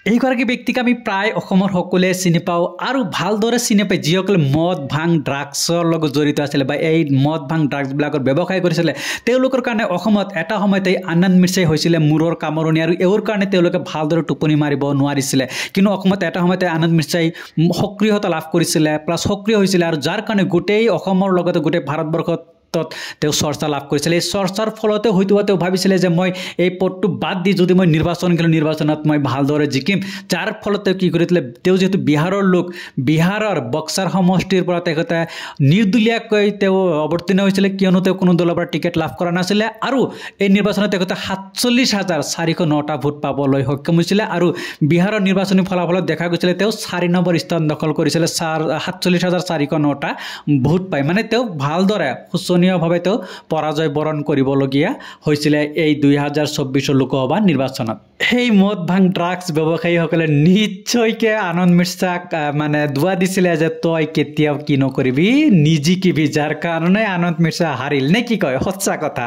এইগৰাকী ব্যক্তিক আমি প্ৰায় অসমৰ সকলোৱে চিনি পাওঁ আৰু ভালদৰে চিনি পায় যিসকলে মদ ভাং ড্ৰাগছৰ লগত জড়িত আছিলে বা এই মদ ভাং ড্ৰাগছবিলাকৰ ব্যৱসায় কৰিছিলে তেওঁলোকৰ কাৰণে অসমত এটা সময়তে আনন্দ মিৰ্চাই হৈছিলে মূৰৰ কামৰণি আৰু এওঁৰ কাৰণে তেওঁলোকে ভালদৰে টোপনি মাৰিব নোৱাৰিছিলে কিন্তু অসমত এটা সময়তে আনন্দ মিৰ্চাই সক্ৰিয়তা লাভ কৰিছিলে প্লাছ সক্ৰিয় হৈছিলে আৰু যাৰ কাৰণে গোটেই অসমৰ লগতে গোটেই ভাৰতবৰ্ষত তেওঁ চৰ্চা লাভ কৰিছিলে এই চৰ্চাৰ ফলতে হয়তো তেওঁ ভাবিছিলে যে মই এই পদটো বাদ দি যদি মই নিৰ্বাচন খেলোঁ নিৰ্বাচনত মই ভালদৰে জিকিম যাৰ ফলত তেওঁ কি কৰিছিলে তেওঁ যেহেতু বিহাৰৰ লোক বিহাৰৰ বক্সাৰ সমষ্টিৰ পৰা তেখেতে নিৰ্দলীয়াকৈ তেওঁ অৱতীৰ্ণ হৈছিলে কিয়নো তেওঁ কোনো দলৰ পৰা টিকেট লাভ কৰা নাছিলে আৰু এই নিৰ্বাচনত তেখেতে ৪৭,৪০৯টা ভোট পাবলৈ সক্ষম হৈছিলে আৰু বিহাৰৰ নিৰ্বাচনী ফলাফলত দেখা গৈছিলে তেওঁ ৪ নম্বৰ স্থান দখল কৰিছিলে ৪৭,৪০৯টা ভোট পাই মানে তেওঁ ভালদৰে ভাৱে তেওঁ পৰাজয় বৰণ কৰিবলগীয়া হৈছিলে এই ২০২৪ লোকসভা নিৰ্বাচনত সেই মদ ভাং ড্ৰাগছ ব্যৱসায়ীসকলে নিশ্চয়কৈ আনন্দ মিৰ্চাক মানে দুৱা দিছিলে যে তই কেতিয়াও কি নকৰিবি নিজিকিবি যাৰ কাৰণে আনন্দ মিৰ্চা হাৰিল নে কি কয় সঁচা কথা